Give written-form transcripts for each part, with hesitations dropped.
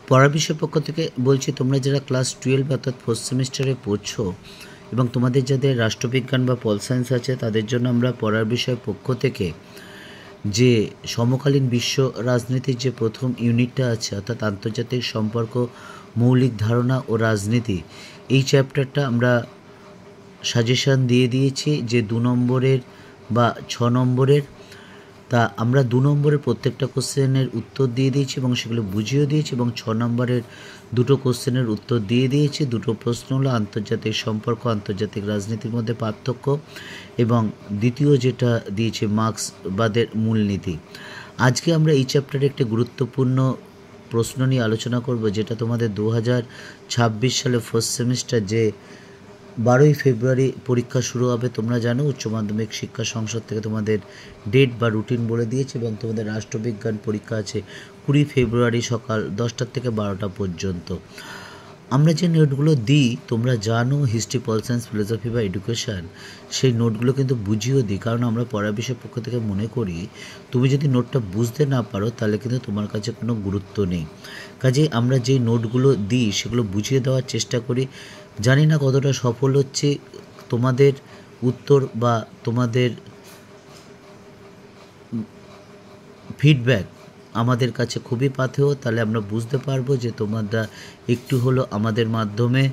পড়ার বিষয়ের পক্ষ থেকে বলছি, তোমরা যারা ক্লাস 12 অর্থাৎ 4th সেমিস্টারে পড়ছো এবং তোমাদের যাদের রাষ্ট্রবিজ্ঞান বা পল সায়েন্স আছে, তাদের জন্য আমরা পড়ার বিষয়ের পক্ষ থেকে যে সমকালীন বিশ্ব রাজনীতির যে প্রথম ইউনিটটা আছে, অর্থাৎ আন্তর্জাতিক সম্পর্ক, মৌলিক ধারণা ও রাজনীতি, এই চ্যাপ্টারটা আমরা সাজেশান দিয়ে দিয়েছি যে 2 নম্বরের বা 6 নম্বরের। তা আমরা 2 নম্বরের প্রত্যেকটা কোশ্চেনের উত্তর দিয়ে দিয়েছি এবং সেগুলো বুঝিয়েও দিয়েছি, এবং 6 নম্বরের দুটো কোশ্চেনের উত্তর দিয়ে দিয়েছি। দুটো প্রশ্ন হলো আন্তর্জাতিক সম্পর্ক, আন্তর্জাতিক রাজনীতির মধ্যে পার্থক্য, এবং দ্বিতীয় যেটা দিয়েছে মার্ক্সবাদের মূলনীতি। আজকে আমরা এই চ্যাপ্টারে একটি গুরুত্বপূর্ণ প্রশ্ন নিয়ে আলোচনা করব, যেটা তোমাদের 2026 সালে 4th সেমিস্টার, যে 12ই ফেব্রুয়ারি পরীক্ষা শুরু হবে। তোমরা জানো উচ্চ মাধ্যমিক শিক্ষা সংসদ থেকে তোমাদের ডেট বা রুটিন বলে দিয়েছে, এবং তোমাদের রাষ্ট্রবিজ্ঞান পরীক্ষা আছে 20 ফেব্রুয়ারি সকাল 10টা থেকে 12টা পর্যন্ত। আমরা যে নোটগুলো দিই, তোমরা জানো, হিস্ট্রি, পল সায়েন্স, ফিলোসফি বা এডুকেশান, সেই নোটগুলো কিন্তু বুঝিয়েও দিই, কারণ আমরা পড়ার বিষয়ের পক্ষ থেকে মনে করি তুমি যদি নোটটা বুঝতে না পারো তাহলে কিন্তু তোমার কাছে কোনো গুরুত্ব নেই। কাজেই আমরা যেই নোটগুলো দিই সেগুলো বুঝিয়ে দেওয়ার চেষ্টা করি। জানি না কতটা সফল হচ্ছে, তোমাদের উত্তর বা তোমাদের ফিডব্যাক আমাদের কাছে খুবই পাথেয়। তাহলে আমরা বুঝতে পারবো যে তোমরা একটু হলো আমাদের মাধ্যমে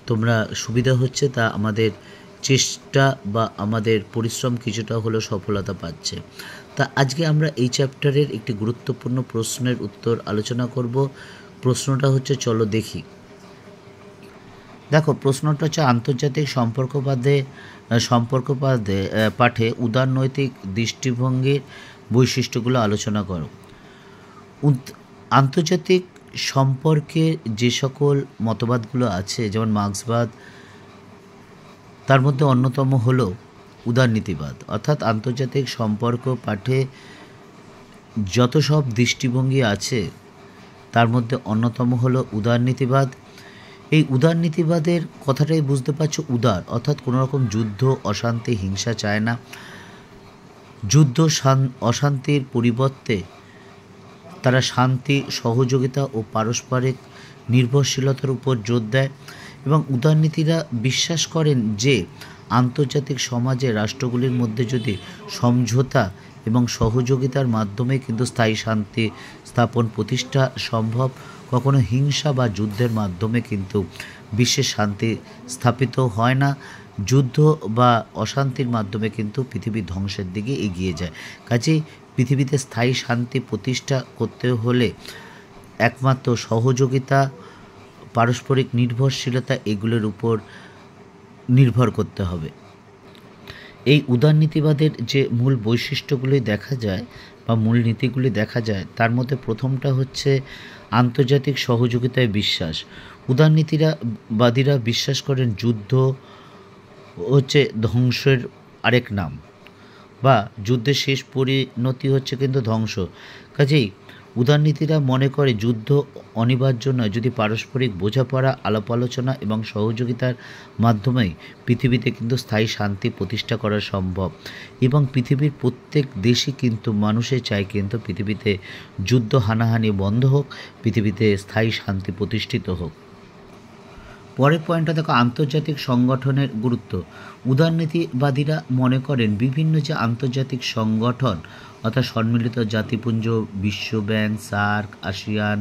তোমরা সুবিধা হচ্ছে, তা আমাদের চেষ্টা বা আমাদের পরিশ্রম কিছুটা হলো সফলতা পাচ্ছে। তা আজকে আমরা এই চ্যাপ্টারের একটি গুরুত্বপূর্ণ প্রশ্নের উত্তর আলোচনা করব। প্রশ্নটা হচ্ছে, চলো দেখি। দেখো, প্রশ্নটা হচ্ছে আন্তর্জাতিক সম্পর্কবাদে পাঠে উদারনৈতিক দৃষ্টিভঙ্গির বৈশিষ্ট্যগুলো আলোচনা করো। আন্তর্জাতিক সম্পর্কে যে সকল মতবাদগুলো আছে, যেমন মার্ক্সবাদ, তার মধ্যে অন্যতম হলো উদারনীতিবাদ। অর্থাৎ আন্তর্জাতিক সম্পর্ক পাঠে যত সব দৃষ্টিভঙ্গি আছে তার মধ্যে অন্যতম হলো উদারনীতিবাদ। এই উদারনীতিবাদের কথাটাই বুঝতে পারছো, উদার অর্থাৎ কোনো রকম যুদ্ধ, অশান্তি, হিংসা চায় না। যুদ্ধ, অশান্তির পরিবর্তে তারা শান্তি, সহযোগিতা ও পারস্পরিক নির্ভরশীলতার উপর জোর দেয়। এবং উদারনীতিরা বিশ্বাস করেন যে আন্তর্জাতিক সমাজে রাষ্ট্রগুলির মধ্যে যদি সমঝোতা এবং সহযোগিতার মাধ্যমে কিন্তু স্থায়ী শান্তি স্থাপন প্রতিষ্ঠা সম্ভব। কখনো হিংসা বা যুদ্ধের মাধ্যমে কিন্তু বিশ্বের শান্তি স্থাপিত হয় না। যুদ্ধ বা অশান্তির মাধ্যমে কিন্তু পৃথিবী ধ্বংসের দিকে এগিয়ে যায়। কাজেই পৃথিবীতে স্থায়ী শান্তি প্রতিষ্ঠা করতে হলে একমাত্র সহযোগিতা, পারস্পরিক নির্ভরশীলতা, এগুলোর উপর নির্ভর করতে হবে। এই উদারনীতিবাদের যে মূল বৈশিষ্ট্যগুলি দেখা যায় বা মূল নীতিগুলি দেখা যায়, তার মধ্যে প্রথমটা হচ্ছে আন্তর্জাতিক সহযোগিতায় বিশ্বাস। উদারনীতিবাদীরা বিশ্বাস করেন যুদ্ধ হচ্ছে ধ্বংসের আরেক নাম, বা যুদ্ধের শেষ পরিণতি হচ্ছে কিন্তু ধ্বংস। কাজেই উদারনীতিরা মনে করে যুদ্ধ অনিবার্য নয়, যদি পারস্পরিক বোঝাপড়া, আলাপ আলোচনা এবং সহযোগিতার মাধ্যমেই পৃথিবীতে কিন্তু স্থায়ী শান্তি প্রতিষ্ঠা করা সম্ভব। এবং পৃথিবীর প্রত্যেক দেশই কিন্তু মানুষের চায় কিন্তু পৃথিবীতে যুদ্ধ, হানাহানি বন্ধ হোক, পৃথিবীতে স্থায়ী শান্তি প্রতিষ্ঠিত হোক। পরের পয়েন্টটা দেখো, আন্তর্জাতিক সংগঠনের গুরুত্ব। উদারনীতিবাদীরা মনে করেন বিভিন্ন যে আন্তর্জাতিক সংগঠন, অর্থাৎ সম্মিলিত জাতিপুঞ্জ, বিশ্বব্যাংক, সার্ক, আসিয়ান,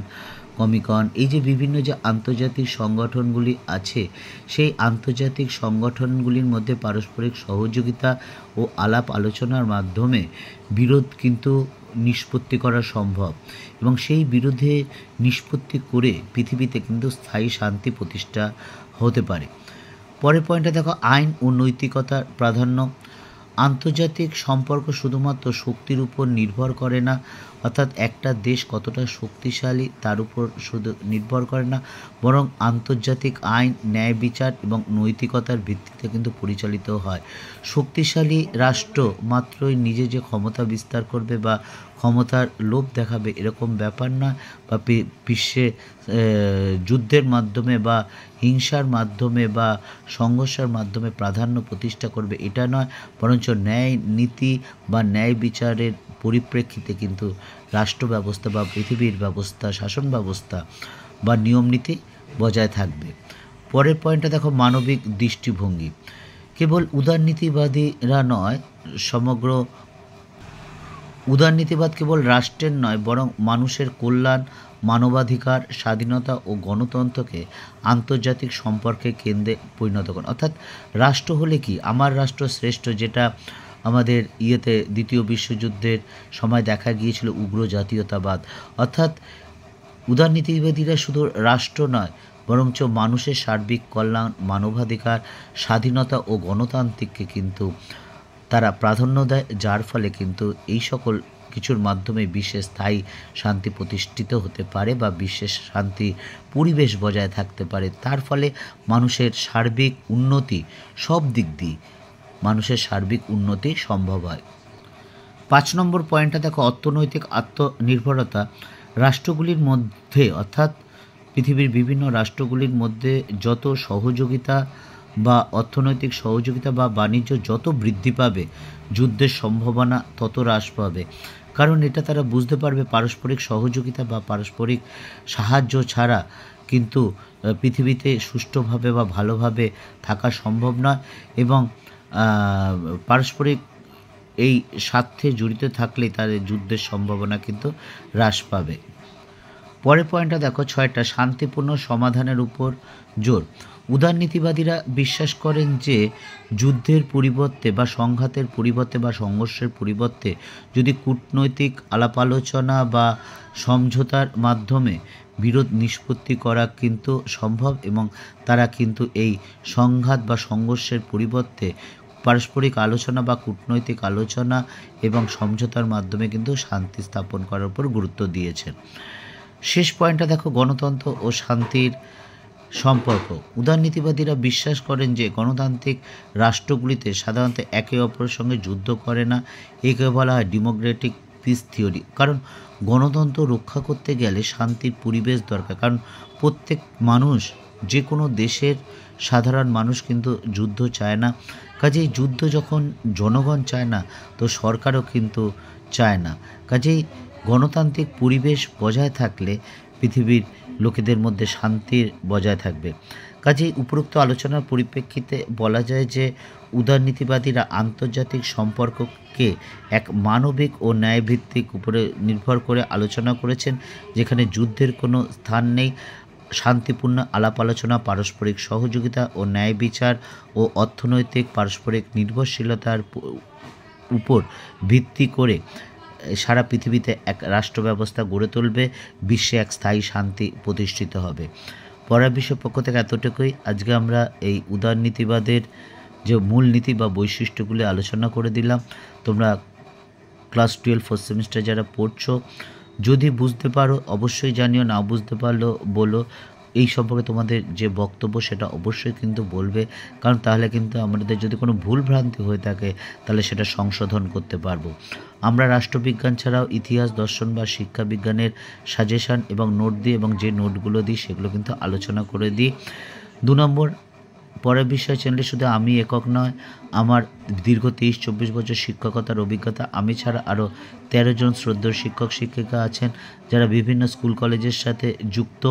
কমিকন, এই যে বিভিন্ন যে আন্তর্জাতিক সংগঠনগুলি আছে, সেই আন্তর্জাতিক সংগঠনগুলির মধ্যে পারস্পরিক সহযোগিতা ও আলাপ আলোচনার মাধ্যমে বিরোধ কিন্তু নিষ্পত্তি করা সম্ভব, এবং সেই বিরোধে নিষ্পত্তি করে পৃথিবীতে কিন্তু স্থায়ী শান্তি প্রতিষ্ঠা হতে পারে। পরের পয়েন্টে দেখো, আইন ও নৈতিকতার প্রাধান্য। আন্তর্জাতিক সম্পর্ক শুধুমাত্র শক্তির উপর নির্ভর করে না, অর্থাৎ একটা দেশ কতটা শক্তিশালী তার উপর শুধু নির্ভর করে না, বরং আন্তর্জাতিক আইন, ন্যায় বিচার এবং নৈতিকতার ভিত্তিতে কিন্তু পরিচালিত হয়। শক্তিশালী রাষ্ট্র মাত্রই নিজে যে ক্ষমতা বিস্তার করবে বা ক্ষমতার লোভ দেখাবে এরকম ব্যাপার না, বা বিশ্বে যুদ্ধের মাধ্যমে বা হিংসার মাধ্যমে বা সংঘর্ষের মাধ্যমে প্রাধান্য প্রতিষ্ঠা করবে এটা নয়, বরঞ্চ ন্যায় নীতি বা ন্যায় বিচারের পরিপ্রেক্ষিতে কিন্তু রাষ্ট্র ব্যবস্থা বা পৃথিবীর ব্যবস্থা, শাসন ব্যবস্থা বা নিয়মনীতি বজায় থাকবে। পরের পয়েন্টটা দেখো, মানবিক দৃষ্টিভঙ্গি। কেবল উদারনীতিবাদীরা নয়, সমগ্র উদারনীতিবাদ কেবল রাষ্ট্রের নয়, বরং মানুষের কল্যাণ, মানবাধিকার, স্বাধীনতা ও গণতন্ত্রকে আন্তর্জাতিক সম্পর্কের কেন্দ্রে পরিণত করে। অর্থাৎ রাষ্ট্র হলে কি, আমার রাষ্ট্র শ্রেষ্ঠ, যেটা আমাদের দ্বিতীয় বিশ্বযুদ্ধের সময় দেখা গিয়েছিল, উগ্র জাতীয়তাবাদ। অর্থাৎ উদারনীতিবাদীরা শুধু রাষ্ট্র নয়, বরঞ্চ মানুষের সার্বিক কল্যাণ, মানবাধিকার, স্বাধীনতা ও গণতান্ত্রিককে কিন্তু তারা প্রাধান্য দেয়, যার ফলে কিন্তু এই সকল কিছুর মাধ্যমে বিশ্বে স্থায়ী শান্তি প্রতিষ্ঠিত হতে পারে বা বিশ্বের শান্তি পরিবেশ বজায় থাকতে পারে। তার ফলে মানুষের সার্বিক উন্নতি, সব দিক দিয়ে মানুষের সার্বিক উন্নতি সম্ভব হয়। 5 নম্বর পয়েন্টটা দেখো, অর্থনৈতিক আত্মনির্ভরতা। রাষ্ট্রগুলির মধ্যে, অর্থাৎ পৃথিবীর বিভিন্ন রাষ্ট্রগুলির মধ্যে যত সহযোগিতা বা অর্থনৈতিক সহযোগিতা বা বাণিজ্য যত বৃদ্ধি পাবে, যুদ্ধের সম্ভাবনা তত হ্রাস পাবে। কারণ এটা তারা বুঝতে পারবে, পারস্পরিক সহযোগিতা বা পারস্পরিক সাহায্য ছাড়া কিন্তু পৃথিবীতে সুষ্ঠুভাবে বা ভালোভাবে থাকা সম্ভব নয়, এবং পারস্পরিক এই স্বার্থে জড়িত থাকলে তাদের যুদ্ধের সম্ভাবনা কিন্তু হ্রাস পাবে। পরের পয়েন্টটা দেখো, 6টা, শান্তিপূর্ণ সমাধানের উপর জোর। উদারনীতিবাদীরা বিশ্বাস করেন যে যুদ্ধের পরিবর্তে বা সংঘাতের পরিবর্তে বা সংঘর্ষের পরিবর্তে যদি কূটনৈতিক আলাপ আলোচনা বা সমঝোতার মাধ্যমে বিরোধ নিষ্পত্তি করা কিন্তু সম্ভব, এবং তারা কিন্তু এই সংঘাত বা সংঘর্ষের পরিবর্তে পারস্পরিক আলোচনা বা কূটনৈতিক আলোচনা এবং সমঝোতার মাধ্যমে কিন্তু শান্তি স্থাপন করার উপর গুরুত্ব দিয়েছেন। শেষ পয়েন্টটা দেখো, গণতন্ত্র ও শান্তির সম্পর্ক। উদারনীতিবাদীরা বিশ্বাস করেন যে গণতান্ত্রিক রাষ্ট্রগুলিতে সাধারণত একে অপরের সঙ্গে যুদ্ধ করে না। একে বলা হয় ডেমোক্রেটিক পিস থিওরি। কারণ গণতন্ত্র রক্ষা করতে গেলে শান্তির পরিবেশ দরকার। কারণ প্রত্যেক মানুষ, যে কোনো দেশের সাধারণ মানুষ কিন্তু যুদ্ধ চায় না। কাজেই যুদ্ধ যখন জনগণ চায় না, তো সরকারও কিন্তু চায় না। কাজেই গণতান্ত্রিক পরিবেশ বজায় থাকলে পৃথিবীর লোকেদের মধ্যে শান্তির বজায় থাকবে। কাজেই উপরোক্ত আলোচনার পরিপ্রেক্ষিতে বলা যায় যে উদারনীতিবাদীরা আন্তর্জাতিক সম্পর্ককে এক মানবিক ও ন্যায়ভিত্তিক উপরে নির্ভর করে আলোচনা করেছেন, যেখানে যুদ্ধের কোনো স্থান নেই। শান্তিপূর্ণ আলাপ আলোচনা, পারস্পরিক সহযোগিতা ও ন্যায় বিচার ও অর্থনৈতিক পারস্পরিক নির্ভরশীলতার উপর ভিত্তি করে সারা পৃথিবীতে এক রাষ্ট্র ব্যবস্থা গড়ে তুলবে, বিশ্বে এক স্থায়ী শান্তি প্রতিষ্ঠিত হবে। পরের বিষয়ের পক্ষ থেকে এতটুকুই। আজকে আমরা এই উদারনীতিবাদের যে মূল নীতি বা বৈশিষ্ট্যগুলি আলোচনা করে দিলাম। তোমরা ক্লাস 12 4th সেমিস্টার যারা পড়ছো, যদি বুঝতে পারো অবশ্যই জানিও, না বুঝতে পারলো বলো। এই সম্পর্কে তোমাদের যে বক্তব্য সেটা অবশ্যই কিন্তু বলবে, কারণ তাহলে কিন্তু আমাদের যদি কোনো ভুল ভ্রান্তি হয়ে থাকে তাহলে সেটা সংশোধন করতে পারবো। আমরা রাষ্ট্রবিজ্ঞান ছাড়াও ইতিহাস, দর্শন বা শিক্ষা বিজ্ঞানের সাজেশান এবং নোট দিই, এবং যে নোটগুলো দিই সেগুলো কিন্তু আলোচনা করে দিই। 2 নম্বর, পরের বিষয় চ্যানেলে শুধু আমি একক নয়, আমার দীর্ঘ 23-24 বছর শিক্ষকতার অভিজ্ঞতা, আমি ছাড়া আরও 13 জন শ্রদ্ধেয় শিক্ষক শিক্ষিকা আছেন যারা বিভিন্ন স্কুল কলেজের সাথে যুক্ত।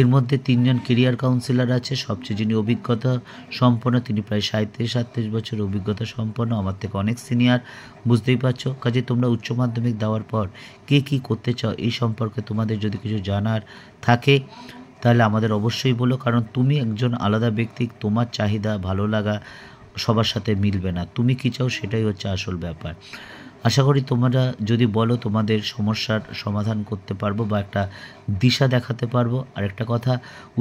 এর মধ্যে 3 জন কেরিয়ার কাউন্সিলর আছে। সবচেয়ে যিনি অভিজ্ঞতা সম্পন্ন, তিনি প্রায় 37-38 বছর অভিজ্ঞতা সম্পন্ন, আমার থেকে অনেক সিনিয়র, বুঝতেই পারছো। কাজে তোমরা উচ্চ মাধ্যমিক দেওয়ার পর কে কী করতে চাও এই সম্পর্কে তোমাদের যদি কিছু জানার থাকে তাহলে আমাদের অবশ্যই বলো, কারণ তুমি একজন আলাদা ব্যক্তি, তোমার চাহিদা ভালো লাগা সবার সাথে মিলবে না। তুমি কী চাও সেটাই হচ্ছে আসল ব্যাপার। আশা করি তোমরা যদি বলো তোমাদের সমস্যার সমাধান করতে পারবো বা একটা দিশা দেখাতে পারবো। আর একটা কথা,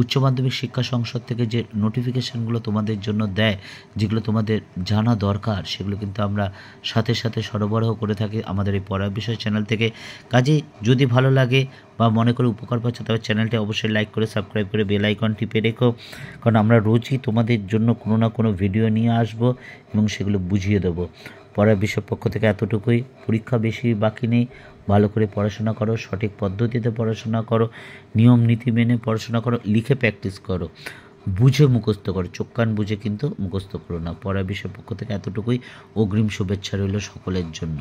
উচ্চ মাধ্যমিক শিক্ষা সংসদ থেকে যে নোটিফিকেশানগুলো তোমাদের জন্য দেয়, যেগুলো তোমাদের জানা দরকার, সেগুলো কিন্তু আমরা সাথে সাথে সরবরাহ করে থাকি আমাদের এই পড়ার বিষয় চ্যানেল থেকে। কাজে যদি ভালো লাগে বা মনে করে উপকার পাচ্ছ, তবে চ্যানেলটি অবশ্যই লাইক করে সাবস্ক্রাইব করে বেল আইকন টিপে রেখো, কারণ আমরা রোজই তোমাদের জন্য কোনো না কোনো ভিডিও নিয়ে আসবো এবং সেগুলো বুঝিয়ে দেবো। পড়ার বিষয় পক্ষ থেকে এতটুকুই। পরীক্ষা বেশি বাকি নেই, ভালো করে পড়াশোনা করো, সঠিক পদ্ধতিতে পড়াশোনা করো, নিয়ম নীতি মেনে পড়াশোনা করো, লিখে প্র্যাকটিস করো, বুঝে মুখস্থ করো, চোখ কান বুঝে কিন্তু মুখস্থ করো না। পড়ার বিষয় পক্ষ থেকে এতটুকুই। অগ্রিম শুভেচ্ছা রইল সকলের জন্য।